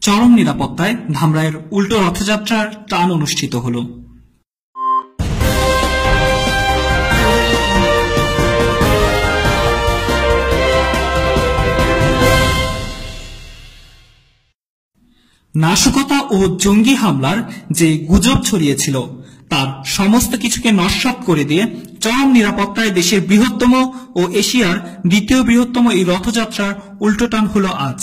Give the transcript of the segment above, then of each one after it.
চরম নিরাপত্তায় ধামরাইয়ের উল্টো রথযাত্রার টান অনুষ্ঠিত হল। নাশকতা ও জঙ্গি হামলার যে গুজব ছড়িয়েছিল তার সমস্ত কিছুকে নস্যাৎ করে দিয়ে চরম নিরাপত্তায় দেশের বৃহত্তম ও এশিয়ার দ্বিতীয় বৃহত্তম এই রথযাত্রার উল্টোটান হল আজ।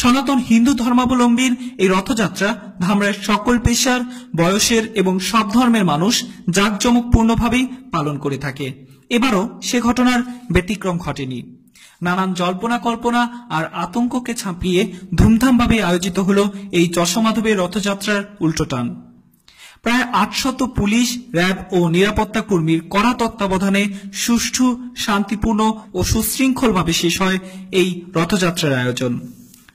সনাতন হিন্দু ধর্মাবলম্বীর এই রথযাত্রা ধামরাইয়ের সকল পেশার, বয়সের এবং সব ধর্মের মানুষ জাঁকজমকপূর্ণভাবেই পালন করে থাকে। এবারও সে ঘটনার ব্যতিক্রম ঘটেনি। নানান জল্পনা কল্পনা আর আতঙ্ককে ছাপিয়ে ধুমধামভাবে আয়োজিত হল এই যশোমাধবের রথযাত্রার উল্টোটান। প্রায় 800 পুলিশ, র্যাব ও নিরাপত্তা কর্মীর কড়া তত্ত্বাবধানে সুষ্ঠু, শান্তিপূর্ণ ও সুশৃঙ্খলভাবে শেষ হয় এই রথযাত্রার আয়োজন।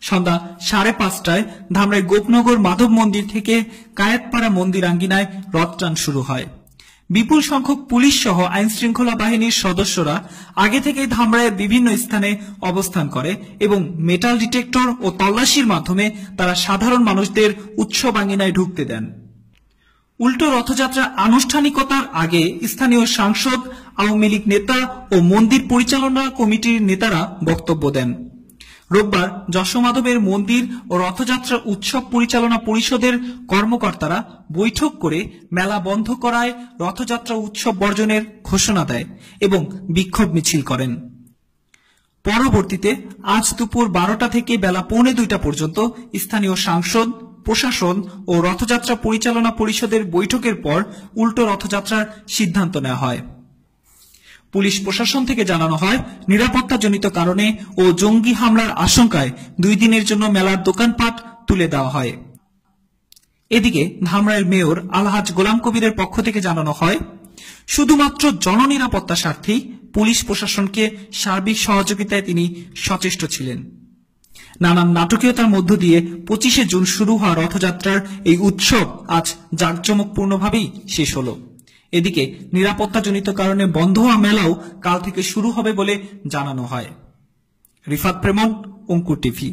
সন্ধ্যা 5:30টায় ধামরাই গোপনগর মাধব মন্দির থেকে কায়েতপাড়া মন্দির আঙ্গিনায় রথটান শুরু হয়। বিপুল সংখ্যক পুলিশ সহ আইন শৃঙ্খলা বাহিনীর সদস্যরা আগে থেকে ধামরাইয়ের বিভিন্ন স্থানে অবস্থান করে এবং মেটাল ডিটেক্টর ও তল্লাশির মাধ্যমে তারা সাধারণ মানুষদের উৎসব আঙ্গিনায় ঢুকতে দেন। উল্টো রথযাত্রা আনুষ্ঠানিকতার আগে স্থানীয় সাংসদ, আওয়ামী লীগ নেতা ও মন্দির পরিচালনা কমিটির নেতারা বক্তব্য দেন। রোববার যশোমাধবের মন্দির ও রথযাত্রা উৎসব পরিচালনা পরিষদের কর্মকর্তারা বৈঠক করে মেলা বন্ধ করায় রথযাত্রা উৎসব বর্জনের ঘোষণা দেয় এবং বিক্ষোভ মিছিল করেন। পরবর্তীতে আজ দুপুর 12টা থেকে বেলা 1:45 পর্যন্ত স্থানীয় সাংসদ, প্রশাসন ও রথযাত্রা পরিচালনা পরিষদের বৈঠকের পর উল্টো রথযাত্রার সিদ্ধান্ত নেওয়া হয়। পুলিশ প্রশাসন থেকে জানানো হয়, নিরাপত্তাজনিত কারণে ও জঙ্গি হামলার আশঙ্কায় 2 দিনের জন্য মেলার দোকানপাট তুলে দেওয়া হয়। এদিকে ধামরাইয়ের মেয়র আলহাজ গোলাম কবিরের পক্ষ থেকে জানানো হয়, শুধুমাত্র জননিরাপত্তা স্বার্থেই পুলিশ প্রশাসনকে সার্বিক সহযোগিতায় তিনি সচেষ্ট ছিলেন। নানান নাটকীয়তার মধ্য দিয়ে 25শে জুন শুরু হওয়া রথযাত্রার এই উৎসব আজ জাঁকজমকপূর্ণভাবেই শেষ হল। এদিকে নিরাপত্তাজনিত কারণে বন্ধ হওয়া মেলাও কাল থেকে শুরু হবে বলে জানানো হয়। রিফাত প্রেমন, অঙ্কুর টিভি।